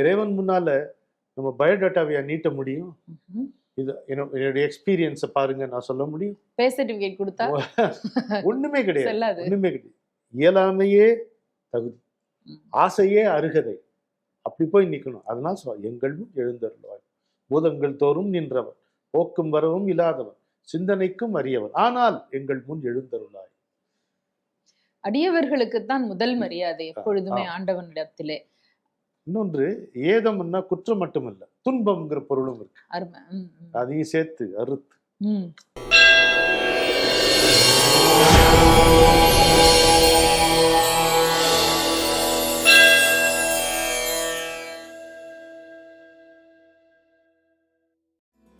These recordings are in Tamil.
இறைவன் முன்னால நம்ம பயோடேட்டாவையா நீட்ட முடியும்? இது என்னுடைய எக்ஸ்பீரியன்ஸை பாருங்க நான் சொல்ல முடியும்? பே சர்டிபிகேட் கொடுத்தா ஒண்ணுமே கிடையாது. ஒண்ணுமே கிடையாது. இயலாமையே தகுதி, ஆசையே அருகதை. அப்படி போய் நிக்கணும். அதனால எங்கள் முன் எழுந்தருள்வாய். பூதங்கள் தோறும் நின்றவன், போக்கும் வரவும் இல்லாதவன், சிந்தனைக்கும் அரியவன், ஆனால் எங்கள் முன் எழுந்தருளாய். அடியவர்களுக்குத்தான் முதல் மரியாதை எப்பொழுதுமே ஆண்டவனிடத்திலே. இன்னொன்று, ஏதம்னா குற்றம் மட்டுமல்ல, துன்பம்ங்கிற பொருளும் இருக்கு. அதையும் சேர்த்து அறுத்து.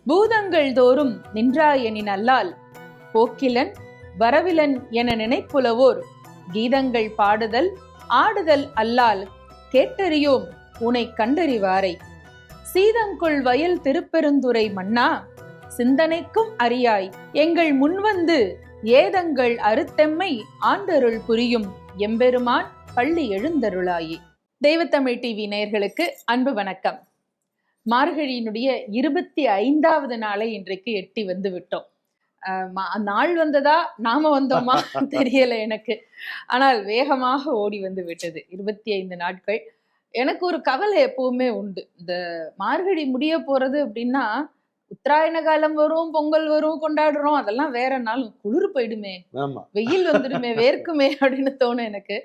பூதங்கள் தோறும் நின்றாயனின் அல்லால் போக்கிலன் வரவிலன் என நினைப்புலவோர் கீதங்கள் பாடுதல் ஆடுதல் அல்லால் கேட்டறியோம் உனை கண்டறிவாரை. சீதங்கொள் வயல் திருப்பெருந்துறை மன்னா சிந்தனைக்கும் அறியாய் எங்கள் முன்வந்து ஏதங்கள் அறுத்தெம்மை ஆண்டருள் புரியும் எம்பெருமான் பள்ளி எழுந்தருளாயே. தெய்வத்தமிழ் டிவி நேயர்களுக்கு அன்பு வணக்கம். மார்கழியினுடைய 25வது நாளை இன்றைக்கு எட்டி வந்து விட்டோம். நாள் வந்ததா நாம வந்தோமா தெரியல எனக்கு, ஆனால் வேகமாக ஓடி வந்து விட்டது 25 நாட்கள். எனக்கு ஒரு கவலை எப்பவுமே உண்டு. இந்த மார்கழி முடிய போறது அப்படின்னா உத்தராயண காலம் வரும், பொங்கல் வரும், கொண்டாடுறோம், அதெல்லாம் வேற நாள். குளிர் போயிடுமே, வெயில் வந்துடுமே, வேர்க்குமே அப்படின்னு தோணும் எனக்கு.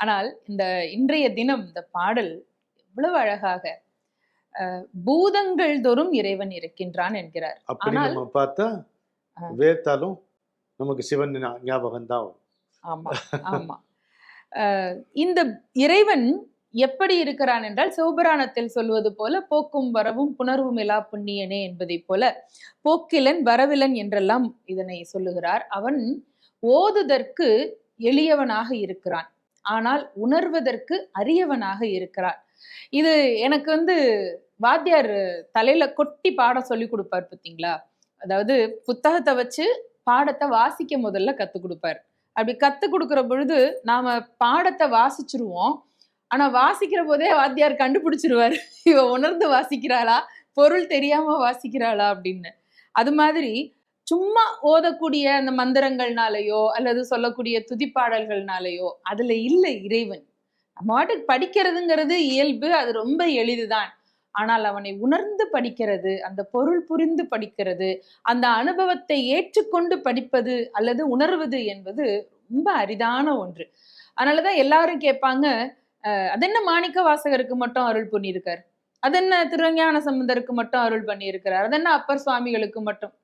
ஆனால் இந்த இன்றைய தினம் இந்த பாடல் எவ்வளவு அழகாக பூதங்கள் தோறும் இறைவன் இருக்கின்றான் என்கிறார். ஆனால் பார்த்தா வேத்தாலும் நமக்கு சிவன் ஞாபகம் தான். ஆமா ஆமா. இந்த இறைவன் எப்படி இருக்கிறான் என்றால், சிவபுராணத்தில் சொல்வது போல போக்கும் வரவும் புணர்வும் இலா புண்ணியனே என்பதை போல போக்கிலன் வரவிலன் என்றெல்லாம் இதனை சொல்லுகிறார். அவன் ஓதுதற்கு எளியவனாக இருக்கிறான், ஆனால் உணர்வதற்கு அரியவனாக இருக்கிறான். இது எனக்கு வாத்தியார் தலையில கொட்டி பாடம் சொல்லி கொடுப்பார் பார்த்தீங்களா? அதாவது புத்தகத்தை வச்சு பாடத்தை வாசிக்க முதல்ல கத்து கொடுப்பார். அப்படி கத்து கொடுக்குற பொழுது நாம பாடத்தை வாசிச்சிருவோம், ஆனா வாசிக்கிற போதே வாத்தியார் கண்டுபிடிச்சிருவாரு இவ உணர்ந்து வாசிக்கிறாளா, பொருள் தெரியாம வாசிக்கிறாளா அப்படின்னு. அது மாதிரி சும்மா ஓதக்கூடிய அந்த மந்திரங்கள்னாலேயோ அல்லது சொல்லக்கூடிய துதிப்பாடல்கள்னாலேயோ அதுல இல்லை இறைவன். நம்ம வாட்டுக்கு படிக்கிறதுங்கிறது இயல்பு, அது ரொம்ப எளிதுதான். ஆனால் அவனை உணர்ந்து படிக்கிறது, அந்த பொருள் புரிந்து படிக்கிறது, அந்த அனுபவத்தை ஏற்றுக்கொண்டு படிப்பது அல்லது உணர்வது என்பது ரொம்ப அரிதான ஒன்று. அதனாலதான் எல்லாரும் கேட்பாங்க, அதென்ன மாணிக்க வாசகருக்கு மட்டும் அருள் பண்ணியிருக்கார், அதென்ன திருஞான சம்பந்தருக்கு மட்டும் அருள் பண்ணியிருக்கிறார், அதென்ன அப்பர் சுவாமிகளுக்கு மட்டும்.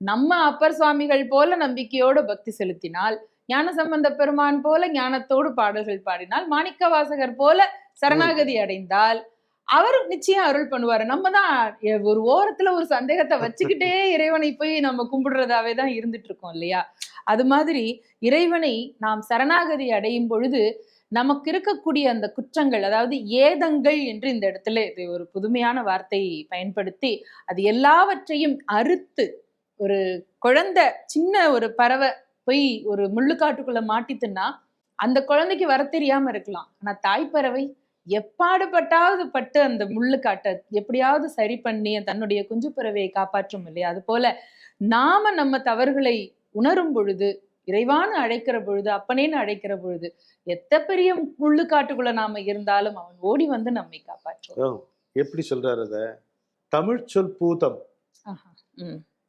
நம்ம அப்பர் சுவாமிகள் போல நம்பிக்கையோடு பக்தி செலுத்தினால், ஞான சம்பந்த பெருமான் போல ஞானத்தோடு பாடல்கள் பாடினால், மாணிக்க வாசகர் போல சரணாகதி அடைந்தால் அவர் நிச்சயம் அருள் பண்ணுவாரு. நம்ம தான் ஒரு ஓரத்துல ஒரு சந்தேகத்தை வச்சுக்கிட்டே இறைவனை போய் நம்ம கும்பிடுறதாவே தான் இருந்துட்டு இருக்கோம் இல்லையா? அது மாதிரி இறைவனை நாம் சரணாகதி அடையும் பொழுது நமக்கு இருக்கக்கூடிய அந்த குற்றங்கள், அதாவது ஏதங்கள் என்று இந்த இடத்துல இது ஒரு புதுமையான வார்த்தையை பயன்படுத்தி அது எல்லாவற்றையும் அறுத்து, ஒரு குழந்தை சின்ன ஒரு பறவை போய் ஒரு முள்ளுக்காட்டுக்குள்ள மாட்டித்துன்னா அந்த குழந்தைக்கு வர தெரியாம இருக்கலாம், ஆனா தாய் பறவை எப்பாடுபட்டாவது பட்டு அந்த முள்ளு காட்ட எப்படியாவது சரி பண்ணி தன்னுடைய குஞ்சு பறவையை காப்பாற்றும் இல்லையா? அது போல நாம நம்ம தவறுகளை உணரும் பொழுது, இறைவான்னு அழைக்கிற பொழுது, அப்பனேன்னு அழைக்கிற பொழுது, எத்த பெரிய முள்ளு காட்டுக்குள்ள நாம இருந்தாலும் அவன் ஓடி வந்து நம்மை காப்பாற்றுவோம். எப்படி சொல்றாரு அத? தமிழ் சொல் பூதம்,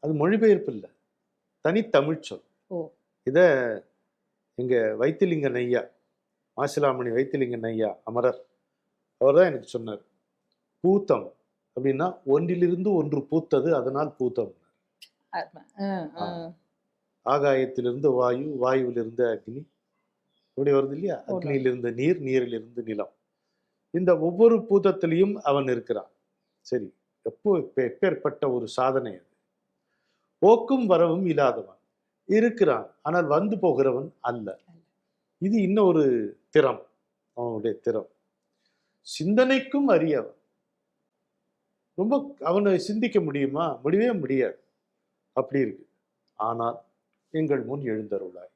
அது மொழிபெயர்ப்பு இல்ல, தனி தமிழ் சொல். இத எங்க வைத்திலிங்கன் ஐயா, மாசிலாமணி வைத்திலிங்கன் ஐயா அமரர், அவர் தான் எனக்கு சொன்னார். பூத்தம் அப்படின்னா ஒன்றிலிருந்து ஒன்று பூத்தது, அதனால் பூத்தம். ஆகாயத்திலிருந்து வாயு, வாயுவிலிருந்து அக்னி, அப்படி வருது இல்லையா? அக்னியிலிருந்து நீர், நீரிலிருந்து நிலம். இந்த ஒவ்வொரு பூதத்திலையும் அவன் இருக்கிறான். சரி, எப்பேற்பட்ட ஒரு சாதனை அது! போக்கும் வரவும் இல்லாதவன் இருக்கிறான், ஆனால் வந்து போகிறவன் அல்ல. இது இன்னும் ஒரு திறம், அவனுடைய திறம். சிந்தனைக்கும் அரியவன். ரொம்ப அவனை சிந்திக்க முடியுமா? முடியவே முடியாது, அப்படி இருக்கு. ஆனால் எங்கள் முன் எழுந்தருளாய்.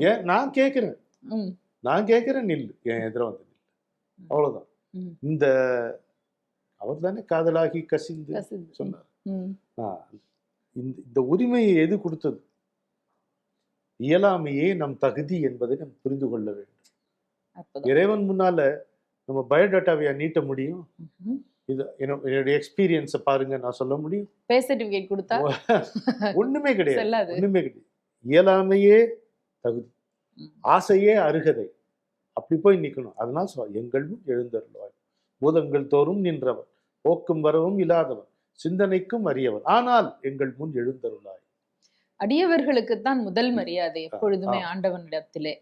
ஏன் நான் கேட்கிறேன் நில்லு, என் எதிர வந்து நில்லு. அவ்வளவுதான். ம். இந்த அவர் தானே காதலாகி கசிந்து கசிந்து. சொன்னார். ம். இந்த உரிமையை எது கொடுத்தது? இயலாமையே நம் தகுதி என்பதை நம்ம புரிந்து கொள்ள வேண்டும். அற்புதம். இறைவன் முன்னால நம்ம பயோடேட்டாவையா நீட்ட முடியும்? ம்ஹும். இது என்னுடைய எக்ஸ்பீரியன்ஸை பாருங்க நான் சொல்ல முடியும்? பே சர்டிபிகேட் கொடுத்தா ஒண்ணுமே கிடையாது. செல்லாது. ஒண்ணுமே கிடையாது. இயலாமையே தகுதி, ம். ஆசையே அருகதை. அப்படி போய் நிக்கணும். அதனால எங்கள் முன் எழுந்தருள்வாய், பூதங்கள் தோறும் நின்றவர், போக்கும் வரவும் இல்லாதவர், சிந்தனைக்கும் அறியவர், ஆனால் எங்கள் முன் எழுந்தருளாய். அடியவர்களுக்குத்தான் முதல் மரியாதை எப்பொழுதுமே ஆண்டவனிடத்திலே.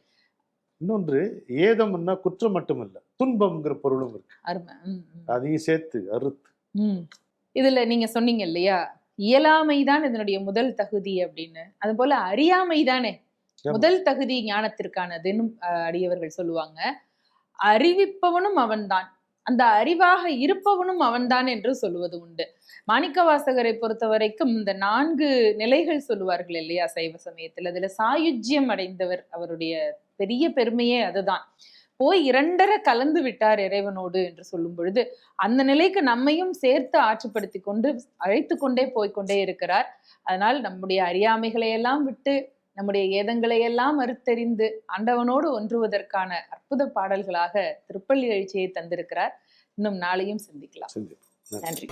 இன்னொன்று, ஏதம்னா குற்றம் மட்டுமல்ல, துன்பம்ங்கிற பொருளும் இருக்கு. அருமை. ம், ம். அதையும் சேர்த்து அறுத்து. ம். இதுல நீங்க சொன்னீங்க இல்லையா, இயலாமைதான் இதனுடைய முதல் தகுதி அப்படின்னு. அது போல அறியாமை தானே முதல் தகுதி ஞானத்திற்கானதுன்னு அடியவர்கள் சொல்லுவாங்க. அறிவிப்பவனும் அவன்தான், அந்த அறிவாக இருப்பவனும் அவன்தான் என்று சொல்லுவது உண்டு. மாணிக்கவாசகரை பொறுத்த வரைக்கும் இந்த 4 நிலைகள் சொல்லுவார்கள் இல்லையா சைவ சமயத்தில். அதுல சாயுஜ்யம் அடைந்தவர், அவருடைய பெரிய பெருமையே அதுதான். போய் 2 கலந்து விட்டார் இறைவனோடு என்று சொல்லும் பொழுது, அந்த நிலைக்கு நம்மையும் சேர்த்து ஆட்சிப்படுத்தி கொண்டு அழைத்து கொண்டே போய்கொண்டே இருக்கிறார். அதனால் நம்முடைய அறியாமைகளை எல்லாம் விட்டு, நம்முடைய ஏதங்களை எல்லாம் மறுத்தெறிந்து ஆண்டவனோடு ஒன்றுவதற்கான அற்புத பாடல்களாக திருப்பள்ளி எழுச்சியை தந்திருக்கிறார். இன்னும் நாளையும் சிந்திக்கலாம். நன்றி.